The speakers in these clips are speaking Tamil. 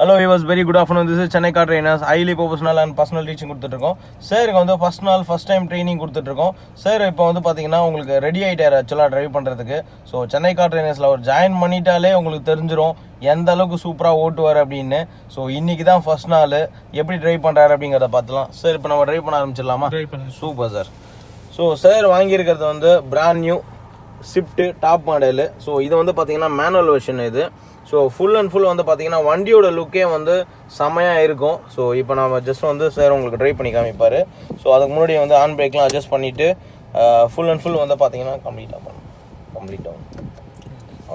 Hello viewers, very good afternoon. This is Chennai car trainers, highly professional and personal teaching கொடுத்துட்ருக்கோம். சாருக்கு வந்து ஃபர்ஸ்ட் டைம் ட்ரைனிங் கொடுத்துட்ருக்கோம். சார் இப்போ வந்து பார்த்தீங்கன்னா உங்களுக்கு ரெடி ஆகிட்டார் ஆக்சுவலாக ட்ரைவ் பண்ணுறதுக்கு. ஸோ சென்னை கார் ட்ரைனர்ஸில் ஒரு ஜாயின் பண்ணிட்டாலே உங்களுக்கு தெரிஞ்சிடும் எந்த அளவுக்கு சூப்பராக ஓட்டுவார் அப்படின்னு. ஸோ இன்றைக்கி தான் ஃபர்ஸ்ட் நாள், எப்படி ட்ரைவ் பண்ணுறாரு அப்படிங்கிறத பார்த்துலாம். சார் இப்போ நம்ம ட்ரைவ் பண்ண ஆரம்பிச்சிடலாமா? Super sir. ஸோ சார் வாங்கியிருக்கிறது வந்து brand new Swift top model. So இது வந்து பார்த்தீங்கன்னா மேனுவல் வெர்ஷன் இது. ஸோ ஃபுல் அண்ட் ஃபுல் வந்து பார்த்தீங்கன்னா வண்டியோட லுக்கே வந்து செம்மையாக இருக்கும். ஸோ இப்போ நம்ம ஜஸ்ட் வந்து சார் உங்களுக்கு ட்ரைவ் பண்ணி காமிப்பார். ஸோ அதுக்கு முன்னாடி வந்து ஆன் பிரேக்லாம் அட்ஜஸ்ட் பண்ணிவிட்டு ஃபுல் அண்ட் ஃபுல் வந்து பார்த்தீங்கன்னா கம்ப்ளீட் ஆகும்.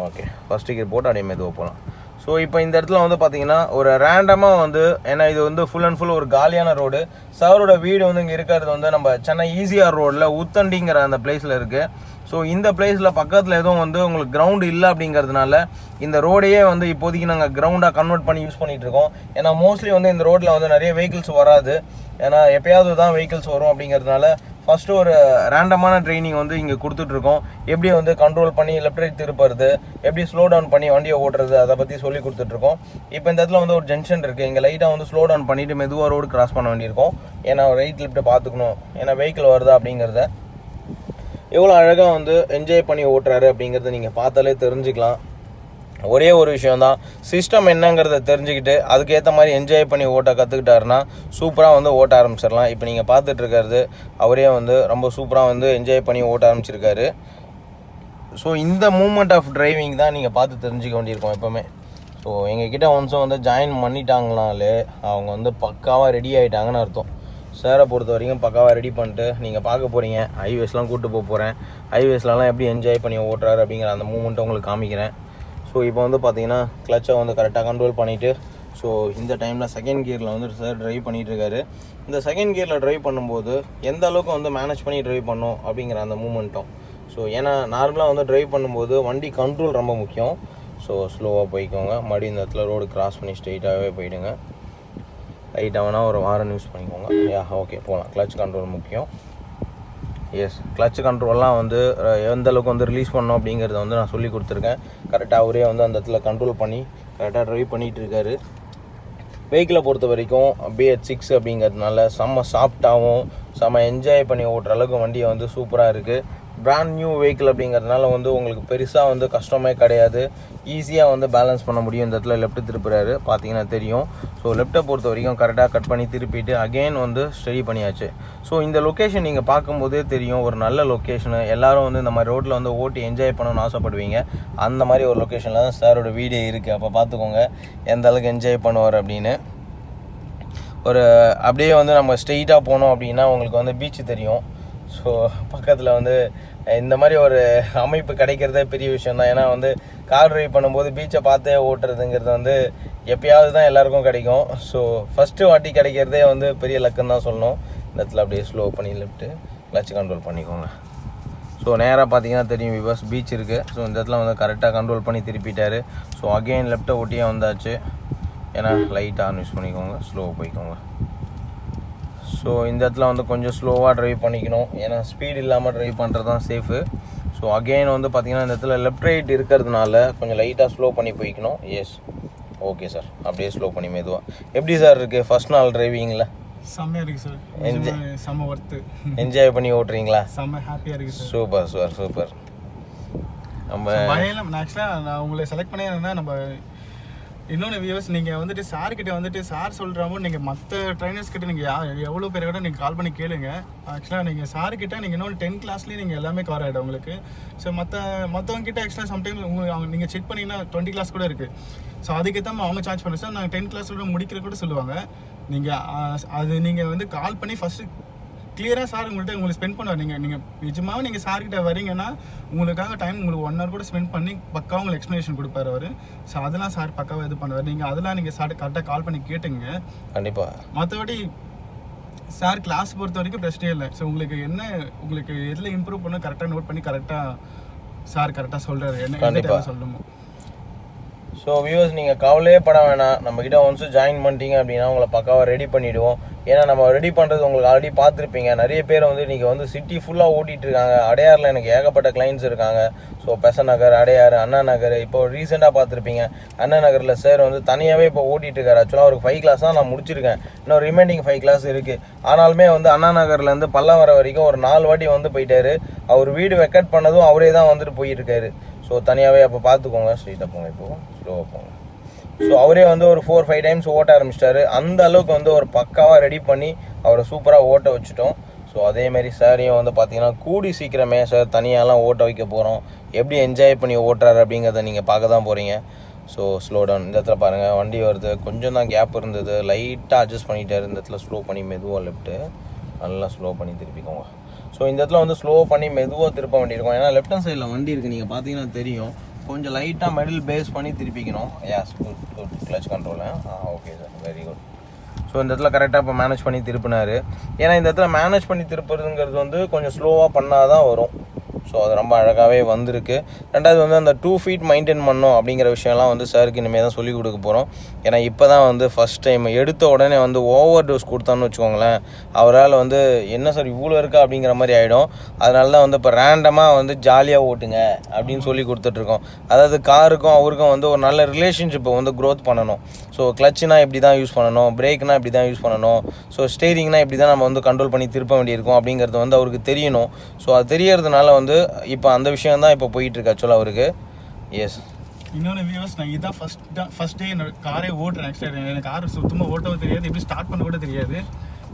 ஓகே, ஃபஸ்ட்டு கியர் போட்டு அப்படியே மெதுவாக போகலாம். ஸோ இப்போ இந்த இடத்துல வந்து பார்த்தீங்கன்னா ஒரு ரேண்டமாக வந்து, ஏன்னா இது வந்து ஃபுல் அண்ட் ஃபுல் ஒரு காலியான ரோடு. சாரோட வீடு வந்து இங்கே இருக்கிறது வந்து நம்ம சென்னை ஈசிஆர் ரோடில் உத்தண்டிங்கிற அந்த பிளேஸில் இருக்குது. ஸோ இந்த பிளேஸில் பக்கத்தில் எதுவும் வந்து உங்களுக்கு கிரவுண்டு இல்லை அப்படிங்கிறதுனால இந்த ரோடையே வந்து இப்போதைக்கு நாங்கள் கிரவுண்டாக கன்வெர்ட் பண்ணி யூஸ் பண்ணிகிட்டு இருக்கோம். ஏன்னா மோஸ்ட்லி வந்து இந்த ரோட்டில் வந்து நிறைய வெஹிக்கிள்ஸ் வராது, ஏன்னா எப்பயாவது தான் வெஹிக்கிள்ஸ் வரும். அப்படிங்கிறதுனால ஃபஸ்ட்டு ஒரு ரேண்டமான ட்ரைனிங் வந்து இங்கே கொடுத்துட்ருக்கோம். எப்படி வந்து கண்ட்ரோல் பண்ணி லெஃப்ட் ரைட் திருப்புறது, எப்படி ஸ்லோ டவுன் பண்ணி வண்டியை ஓட்டுறது, அதை பற்றி சொல்லி கொடுத்துட்ருக்கோம். இப்போ இந்த இடத்துல வந்து ஒரு ஜங்ஷன் இருக்குது, இங்கே லைட்டாக வந்து ஸ்லோ டவுன் பண்ணிவிட்டு மெதுவாக ரோடு கிராஸ் பண்ண வேண்டியிருக்கும். ஏன்னா ரைட் லெஃப்ட்டு பார்த்துக்கணும், ஏன்னா வெஹிக்கிள் வருதா அப்படிங்கிறத. எவ்வளோ அழகாக வந்து என்ஜாய் பண்ணி ஓட்டுறாரு அப்படிங்கிறத நீங்கள் பார்த்தாலே தெரிஞ்சுக்கலாம். ஒரே ஒரு விஷயந்தான், சிஸ்டம் என்னங்கிறத தெரிஞ்சுக்கிட்டு அதுக்கேற்ற மாதிரி என்ஜாய் பண்ணி ஓட்ட கற்றுக்கிட்டாருன்னா சூப்பராக வந்து ஓட்ட ஆரம்பிச்சிடலாம். இப்போ நீங்கள் பார்த்துட்ருக்கிறது அவரே வந்து ரொம்ப சூப்பராக வந்து என்ஜாய் பண்ணி ஓட்ட ஆரம்பிச்சிருக்காரு. ஸோ இந்த மூமெண்ட் ஆஃப் டிரைவிங் தான் நீங்கள் பார்த்து தெரிஞ்சுக்க வேண்டியிருக்கோம் எப்போவுமே. ஸோ எங்ககிட்ட ஒன்ஸும் வந்து ஜாயின் பண்ணிட்டாங்கனாலே அவங்க வந்து பக்காவாக ரெடி ஆகிட்டாங்கன்னு அர்த்தம். சாரை பொறுத்த வரைக்கும் பக்காவாக ரெடி பண்ணிட்டு நீங்கள் பார்க்க போகிறீங்க. ஹைவேஸ்லாம் கூப்பிட்டு போகிறேன், ஹைவேஸ்லலாம் எப்படி என்ஜாய் பண்ணி ஓட்டுறாரு அப்படிங்கிற அந்த மூமெண்ட்டை உங்களுக்கு காமிக்கிறேன். ஸோ இப்போ வந்து பார்த்தீங்கன்னா கிளச்சை வந்து கரெக்டாக கண்ட்ரோல் பண்ணிவிட்டு, ஸோ இந்த டைமில் செகண்ட் கியரில் வந்து சார் ட்ரைவ் பண்ணிகிட்ருக்காரு. இந்த செகண்ட் கியரில் ட்ரைவ் பண்ணும்போது எந்த அளவுக்கு வந்து மேனேஜ் பண்ணி ட்ரைவ் பண்ணோம் அப்படிங்கிற அந்த மூமெண்ட்டும். ஸோ ஏன்னா நார்மலாக வந்து ட்ரைவ் பண்ணும்போது வண்டி கண்ட்ரோல் ரொம்ப முக்கியம். ஸோ ஸ்லோவாக போய்க்கோங்க, மறுபடியும் இந்த இடத்துல ரோடு கிராஸ் பண்ணி ஸ்ட்ரெயிட்டாகவே போயிடுங்க. லைட்டாக வேணால் ஒரு வாரம் யூஸ் பண்ணிக்கோங்க. ஓகே போகலாம். கிளச் கண்ட்ரோல் முக்கியம். எஸ், கிளச் கண்ட்ரோல்லாம் வந்து எந்த அளவுக்கு வந்து ரிலீஸ் பண்ணோம் அப்படிங்கிறத வந்து நான் சொல்லி கொடுத்துருக்கேன். கரெக்டாக அவரே வந்து அந்த இடத்துல கண்ட்ரோல் பண்ணி கரெக்டாக ட்ரைவ் பண்ணிகிட்டு இருக்காரு. வெஹிக்கிளை பொறுத்த வரைக்கும் BH6 அப்படிங்கிறதுனால செம்ம சாஃப்டாகவும் செம்ம என்ஜாய் பண்ணி ஓட்டுற அளவுக்கு வண்டியை வந்து சூப்பராக இருக்குது. பிராண்ட் நியூ வெஹிக்கிள் அப்படிங்கிறதுனால வந்து உங்களுக்கு பெருசாக வந்து கஷ்டமே கிடையாது, ஈஸியாக வந்து பேலன்ஸ் பண்ண முடியும். இந்த இடத்துல லெஃப்ட்டு திருப்புறாரு, பார்த்தீங்கன்னா தெரியும். ஸோ லெஃப்ட்டை பொறுத்த வரைக்கும் கரெக்டாக கட் பண்ணி திருப்பிட்டு அகெயின் வந்து ஸ்டடி பண்ணியாச்சு. ஸோ இந்த லொக்கேஷன் நீங்கள் பார்க்கும்போதே தெரியும், ஒரு நல்ல லொக்கேஷனு. எல்லோரும் வந்து இந்த மாதிரி ரோட்டில் வந்து ஓட்டி என்ஜாய் பண்ணணும்னு ஆசைப்படுவீங்க. அந்த மாதிரி ஒரு லொக்கேஷனில் தான் சாரோட வீடே இருக்குது. அப்போ பார்த்துக்கோங்க எந்த அளவுக்கு என்ஜாய் பண்ணுவார் அப்படின்னு. ஒரு அப்படியே வந்து நம்ம ஸ்ட்ரெயிட்டாக போனோம் அப்படின்னா உங்களுக்கு வந்து பீச்சு தெரியும். ஸோ பக்கத்தில் வந்து இந்த மாதிரி ஒரு அமைப்பு கிடைக்கிறதே பெரிய விஷயம் தான். ஏன்னா வந்து கார் ட்ரைவ் பண்ணும்போது பீச்சை பார்த்தே ஓட்டுறதுங்கிறது வந்து எப்பயாவது தான் எல்லாருக்கும் கிடைக்கும். ஸோ ஃபஸ்ட்டு வாட்டி கிடைக்கிறதே வந்து பெரிய லக்குன்னு தான் சொல்லணும். இந்த இடத்துல அப்படியே ஸ்லோ பண்ணி லெஃப்ட்டு கிளச் கண்ட்ரோல் பண்ணிக்கோங்க. ஸோ நேராக பார்த்தீங்கன்னா தெரியும் விவர்ஸ், பீச் இருக்குது. ஸோ இந்த இடத்துல வந்து கரெக்டாக கண்ட்ரோல் பண்ணி திருப்பிட்டார். ஸோ அகெயின் லெஃப்ட்டை ஒட்டியே வந்தாச்சு. ஏன்னா லைட்டாக ஆன் யூஸ் பண்ணிக்கோங்க, ஸ்லோவாக போய்க்கோங்க. ஸோ இந்த இடத்துல வந்து கொஞ்சம் ஸ்லோவாக ட்ரைவ் பண்ணிக்கணும், ஏன்னா ஸ்பீட் இல்லாமல் ட்ரைவ் பண்ணுறது தான் சேஃபு. ஸோ அகெயின் வந்து பார்த்திங்கன்னா இந்த இடத்துல லெஃப்ட் ரைட் இருக்கிறதுனால கொஞ்சம் லைட்டாக ஸ்லோ பண்ணி போய்க்கணும். Yes, okay sir. அப்படியே ஸ்லோ பண்ணி மெதுவாக. எப்படி சார் இருக்குது ஃபர்ஸ்ட் நாள் டிரைவிங்கில்? செம்மையாக இருக்குது சார், செம்ம ஒர்த்து. என்ஜாய் பண்ணி ஓட்டுறீங்களா? செம்ம ஹாப்பியாக இருக்குது சார். Super sir, super. நம்ம ஆக்சுவலாக நான் உங்களை செலக்ட் பண்ணி என்னன்னா, நம்ம இன்னொன்று வியூவர்ஸ், நீங்கள் வந்துட்டு சார்கிட்ட வந்துட்டு சார் சொல்கிறாமோ நீங்கள் மற்ற ட்ரைனர்ஸ் கிட்ட நீங்கள் எவ்வளோ பேர் கூட நீங்கள் கால் பண்ணி கேளுங்க. ஆக்சுவலாக நீங்கள் சார்கிட்ட நீங்கள் இன்னொன்று 10 கிளாஸ்லேயே நீங்கள் எல்லாமே கவர் ஆகிடும் உங்களுக்கு. ஸோ மற்றவங்க கிட்ட ஆக்சுவலாக சம்டைம்ஸ் அவங்க நீங்கள் செக் பண்ணிங்கன்னா 20 கிளாஸ் கூட இருக்குது. ஸோ அதுக்கேற்ற அவங்க சார்ஜ் பண்ணுறேன் சார். நாங்கள் 10 கிளாஸோட முடிக்கிற கூட சொல்லுவாங்க. நீங்கள் வந்து கால் பண்ணி ஃபஸ்ட்டு கிளியராக சார் உங்களுக்கு ஸ்பெண்ட் பண்ணுவார். நீங்கள் நிஜமாகவும் நீங்கள் சார்கிட்ட வரீங்கன்னா உங்களுக்காக டைம் உங்களுக்கு 1 hour கூட ஸ்பெண்ட் பண்ணி பக்காவாக உங்களுக்கு எக்ஸ்ப்ளனேஷன் கொடுப்பாரு அவர். ஸோ அதெல்லாம் சார் பக்காவாக இது பண்ணுவார். அதெல்லாம் நீங்கள் சார் கரெக்டாக கால் பண்ணி கேட்டுங்க. கண்டிப்பாக. மற்றபடி சார் கிளாஸ் பொறுத்த வரைக்கும் பிரச்சனையே இல்லை. ஸோ உங்களுக்கு எதில் இம்ப்ரூவ் பண்ண கரெக்டாக நோட் பண்ணி கரெக்டாக சார் கரெக்டாக சொல்கிறாரு என்ன சொல்லணுமோ. ஸோ வியூவர்ஸ் நீங்கள் கவலையே பட வேணாம், நம்மக்கிட்ட ஒன்ஸு ஜாயின் பண்ணிட்டீங்க அப்படின்னா உங்களை பக்காவாக ரெடி பண்ணிவிடுவோம். ஏன்னா நம்ம ரெடி பண்ணுறது உங்களுக்கு ஆல்ரெடி பார்த்துருப்பீங்க. நிறைய பேர் வந்து இன்றைக்கி வந்து சிட்டி ஃபுல்லாக ஓட்டிகிட்டு இருக்காங்க. அடையாரில் எனக்கு ஏகப்பட்ட கிளைண்ட்ஸ் இருக்காங்க. ஸோ பெசன் நகர், அடையாறு, அண்ணா நகர், இப்போ ரீசெண்டாக பார்த்துருப்பீங்க அண்ணா நகரில் சார் வந்து தனியாகவே இப்போ ஓட்டிகிட்டு இருக்காரு. ஆக்சுவலாக ஒரு 5 கிளாஸ் தான் நான் முடிச்சிருக்கேன், இன்னும் ரிமைனிங் 5 கிளாஸ் இருக்குது. ஆனாலுமே வந்து அண்ணா நகர்லேருந்து பல்லாவரம் வரைக்கும் ஒரு 4 வாட்டி வந்து போயிட்டாரு. அவர் வீடு வெக்கட் பண்ணதும் அவரே தான் வந்துட்டு போயிருக்காரு. ஸோ தனியாகவே அப்போ பார்த்துக்கோங்க. ஸ்ட்ரெயிட்டாக போங்க, இப்போது ஸ்லோவாக போங்க. ஸோ அவரே வந்து ஒரு 4-5 டைம்ஸ் ஓட்ட ஆரம்பிச்சிட்டாரு. அந்த அளவுக்கு வந்து ஒரு பக்காவாக ரெடி பண்ணி அவரை சூப்பராக ஓட்ட வச்சுட்டோம். ஸோ அதேமாரி சாரையும் வந்து பார்த்தீங்கன்னா கூடி சீக்கிரமே சார் தனியாலாம் ஓட்ட வைக்க போகிறோம். எப்படி என்ஜாய் பண்ணி ஓட்டுறாரு அப்படிங்கிறத நீங்கள் பார்க்க தான் போகிறீங்க. So slow down. இந்த இடத்துல பாருங்கள், வண்டி வருது, கொஞ்சம் தான் கேப் இருந்தது, லைட்டாக அட்ஜஸ்ட் பண்ணிட்டாரு. இந்த இடத்துல ஸ்லோ பண்ணி மெதுவாக லெஃப்ட்டு நல்லா ஸ்லோ பண்ணி திருப்பிக்கோங்க. ஸோ இந்த இடத்துல வந்து ஸ்லோ பண்ணி மெதுவாக திருப்ப வேண்டியிருக்கும். ஏன்னா லெஃப்ட் ஹேண்ட் சைடில் வண்டி இருக்குது, நீங்கள் பார்த்தீங்கன்னா தெரியும். கொஞ்சம் லைட்டாக மெடில் பேஸ் பண்ணி திருப்பிக்கணும். Good clutch control. Okay sir, very good. So இந்த இடத்துல கரெக்டாக இப்போ மேனேஜ் பண்ணி திருப்பினார். ஏன்னா இந்த இடத்துல மேனேஜ் பண்ணி திருப்புறதுங்கிறது வந்து கொஞ்சம் ஸ்லோவாக பண்ணால் தான் வரும். ஸோ அது ரொம்ப அழகாகவே வந்திருக்கு. ரெண்டாவது வந்து அந்த 2 ஃபீட் மெயின்டைன் பண்ணோம் அப்படிங்கிற விஷயம்லாம் வந்து சாருக்கு இனிமேல் தான் சொல்லிக் கொடுக்க போகிறோம். ஏன்னா இப்போ தான் வந்து ஃபஸ்ட் டைம் எடுத்த உடனே வந்து ஓவர் டோஸ் கொடுத்தான்னு வச்சுக்கோங்களேன், அவரால் வந்து என்ன சார் இவ்வளோ இருக்கா அப்படிங்கிற மாதிரி ஆகிடும். அதனால தான் வந்து இப்போ ரேண்டமாக வந்து ஜாலியாக ஓட்டுங்க அப்படின்னு சொல்லி கொடுத்துட்ருக்கோம். அதாவது காருக்கும் அவருக்கும் வந்து ஒரு நல்ல ரிலேஷன்ஷிப்பை வந்து க்ரோத் பண்ணணும். ஸோ கிளச்சுனா இப்படி தான் யூஸ் பண்ணணும், பிரேக்னா இப்படி தான் யூஸ் பண்ணணும், ஸோ ஸ்டேரிங்னா இப்படி தான் நம்ம வந்து கண்ட்ரோல் பண்ணி திருப்ப வேண்டியிருக்கும் அப்படிங்கிறது வந்து அவருக்கு தெரியணும். ஸோ அது தெரியறதுனால வந்து இப்போ அந்த விஷயம் தான் இப்போ போயிட்டுருக்கு ஆக்சுவலாக அவருக்கு. எஸ், இன்னொன்று வியூவர்ஸ், நான் இதான் ஃபஸ்ட் டே என்னோட காரே ஓட்டுறேன். ஆக்சுவலாக எனக்கு கார் சுத்தமாக ஓட்டவும் தெரியாது, எப்படி ஸ்டார்ட் பண்ண கூட தெரியாது.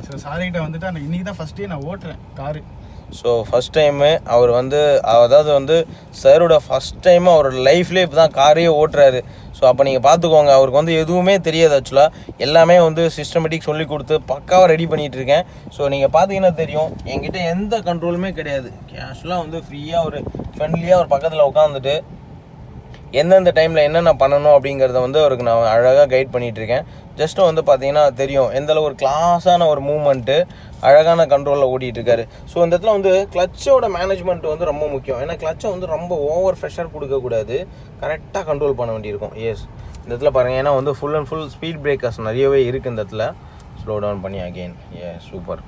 ஸோ சாரிகிட்ட வந்துட்டு நான் இன்றைக்கி தான் ஃபஸ்ட் டே நான் ஓட்டுறேன் காரு. ஸோ ஃபஸ்ட் டைமு அவர் வந்து அதாவது வந்து சாரோட ஃபஸ்ட் டைமு அவரோட லைஃப்லேயே இப்போ தான் காரையே ஓட்டுறாரு. ஸோ அப்போ நீங்கள் பார்த்துக்கோங்க, அவருக்கு வந்து எதுவுமே தெரியாது ஆக்சுவலாக. எல்லாமே வந்து சிஸ்டமேட்டிக் சொல்லி கொடுத்து பக்காவாக ரெடி பண்ணிகிட்டு இருக்கேன். ஸோ நீங்கள் பார்த்தீங்கன்னா தெரியும், என்கிட்ட எந்த கண்ட்ரோலுமே கிடையாது. கேஷுவலாக வந்து ஃப்ரீயாக ஒரு ஃப்ரெண்ட்லியாக ஒரு பக்கத்தில் உட்காந்துட்டு எந்தெந்த டைமில் என்னென்ன பண்ணணும் அப்படிங்கிறத வந்து அவருக்கு நான் அழகாக கைட் பண்ணிகிட்ருக்கேன். ஜஸ்ட்டு வந்து பார்த்தீங்கன்னா தெரியும் எந்தளவு ஒரு கிளாஸான ஒரு மூமெண்ட்டு அழகான கண்ட்ரோலில் ஓட்டிகிட்ருக்காரு. ஸோ இந்த இடத்துல வந்து கிளச்சோட மேனேஜ்மெண்ட் வந்து ரொம்ப முக்கியம். ஏன்னா கிளச்சை வந்து ரொம்ப ஓவர் ப்ரெஷர் கொடுக்கக்கூடாது, கரெக்டாக கண்ட்ரோல் பண்ண வேண்டியிருக்கும். எஸ், இந்த இடத்துல பாருங்கள், ஏன்னா வந்து full and full speed breakers நிறையவே இருக்குது இந்த இடத்துல. ஸ்லோ டவுன் பண்ணி அகெயின். சூப்பர்,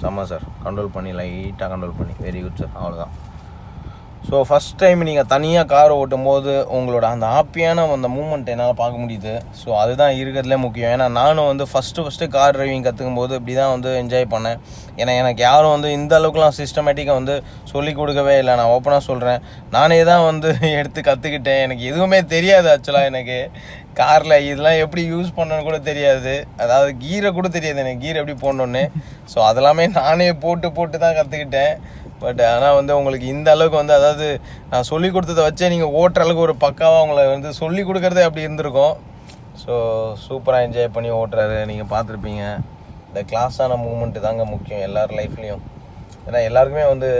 செம்ம சார். கண்ட்ரோல் பண்ணி லைட்டாக கண்ட்ரோல் பண்ணி, வெரி குட் சார். அவ்வளோதான். ஸோ ஃபஸ்ட் டைம் நீங்கள் தனியாக கார் ஓட்டும் போது உங்களோட அந்த ஹாப்பியான அந்த மூமெண்ட் என்னால் பார்க்க முடியுது. ஸோ அதுதான் இருக்கிறதுலே முக்கியம். ஏன்னா நானும் வந்து ஃபஸ்ட்டு கார் டிரைவிங் கற்றுக்கும் போது இப்படி தான் வந்து என்ஜாய் பண்ணேன். ஏன்னா எனக்கு யாரும் வந்து இந்த அளவுக்குலாம் சிஸ்டமேட்டிக்காக வந்து சொல்லிக் கொடுக்கவே இல்லை. நான் ஓப்பனாக சொல்கிறேன், நானே தான் வந்து எடுத்து கற்றுக்கிட்டேன். எனக்கு எதுவுமே தெரியாது ஆக்சுவலாக. எனக்கு காரில் இதெல்லாம் எப்படி யூஸ் பண்ணணுன்னு கூட தெரியாது. அதாவது கீரை கூட தெரியாது எனக்கு, கீர் எப்படி போடணுன்னு. ஸோ அதெல்லாமே நானே போட்டு தான் கற்றுக்கிட்டேன். பட் ஆனால் வந்து உங்களுக்கு இந்த அளவுக்கு வந்து, அதாவது நான் சொல்லிக் கொடுத்ததை வச்சே நீங்கள் ஓட்டுற அளவுக்கு ஒரு பக்காவாக உங்களை வந்து சொல்லிக் கொடுக்குறதே அப்படி இருந்திருக்கும். ஸோ சூப்பராக என்ஜாய் பண்ணி ஓட்டுறாரு. நீங்கள் பார்த்துருப்பீங்க, இந்த கிளாஸான மூமெண்ட்டு தாங்க முக்கியம் எல்லார் லைஃப்லேயும். ஏன்னா எல்லாருக்குமே வந்து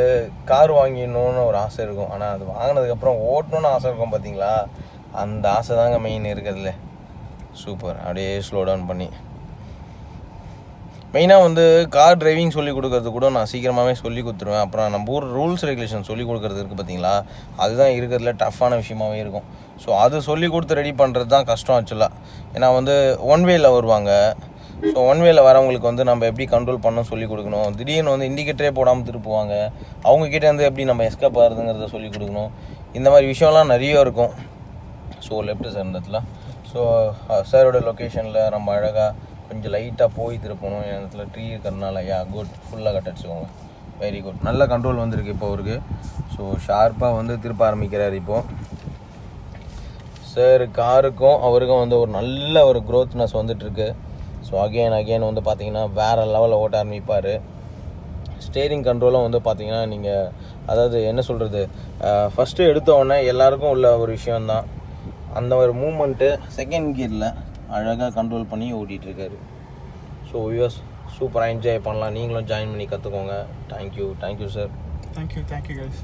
கார் வாங்கிடணுன்னு ஒரு ஆசை இருக்கும், ஆனால் அது வாங்கினதுக்கப்புறம் ஓட்டணுன்னு ஆசை இருக்கும் பார்த்தீங்களா, அந்த ஆசை தாங்க மெயின் இருக்கிறதுல. சூப்பர். அப்படியே ஸ்லோ டவுன் பண்ணி மெயினாக வந்து கார் டிரைவிங் சொல்லிக் கொடுக்கறது கூட நான் சீக்கிரமாகவே சொல்லி கொடுத்துருவேன். அப்புறம் நம்ம ஊர் ரூல்ஸ் ரெகுலேஷன் சொல்லிக் கொடுக்குறது இருக்குது பார்த்தீங்களா, அதுதான் இருக்கிறதுல டஃப்பான விஷயமாகவே இருக்கும். ஸோ அது சொல்லி கொடுத்து ரெடி பண்ணுறது தான் கஷ்டம் ஆக்சுவலாக. ஏன்னா வந்து ஒன் வேல வருவாங்க. ஸோ ஒன் வேல வரவங்களுக்கு வந்து நம்ம எப்படி கண்ட்ரோல் பண்ணணும் சொல்லிக் கொடுக்கணும். திடீர்னு வந்து இண்டிகேட்டரே போடாமல் திருப்புவாங்க, அவங்கக்கிட்ட வந்து எப்படி நம்ம எஸ்கேப் ஆகுதுங்கிறத சொல்லிக் கொடுக்கணும். இந்த மாதிரி விஷயம்லாம் நிறைய இருக்கும். ஸோ லெஃப்ட்டு சார் இந்த இடத்துல. ஸோ சாரோட லொக்கேஷனில் நம்ம அழகாக கொஞ்சம் லைட்டாக போய் திருப்பணும். என் இடத்துல ட்ரீ இருக்கிறதுனால குட், ஃபுல்லாக கட் அடிச்சுக்கோங்க. வெரி குட், நல்ல கண்ட்ரோல் வந்திருக்கு இப்போ அவருக்கு. ஸோ ஷார்ப்பாக வந்து திருப்ப ஆரம்பிக்கிறார் இப்போது. சார் காருக்கும் அவருக்கும் வந்து ஒரு நல்ல ஒரு க்ரோத்னஸ் வந்துட்டுருக்கு. ஸோ அகெயின் வந்து பார்த்தீங்கன்னா வேறு லெவலில் ஓட்ட ஆரம்பிப்பார். ஸ்டேரிங் கண்ட்ரோலும் வந்து பார்த்தீங்கன்னா நீங்கள், அதாவது என்ன சொல்கிறது, ஃபஸ்ட்டு எடுத்தோடனே எல்லாருக்கும் உள்ள ஒரு விஷயந்தான் அந்த ஒரு மூமெண்ட்டு. செகண்ட் கியரில் அழகாக கண்ட்ரோல் பண்ணி ஓட்டிகிட்ருக்காரு. ஸோ வியூவர்ஸ், சூப்பராக என்ஜாய் பண்ணலாம். நீங்களும் ஜாயின் பண்ணி கற்றுக்கோங்க. Thank you sir. Thank you guys.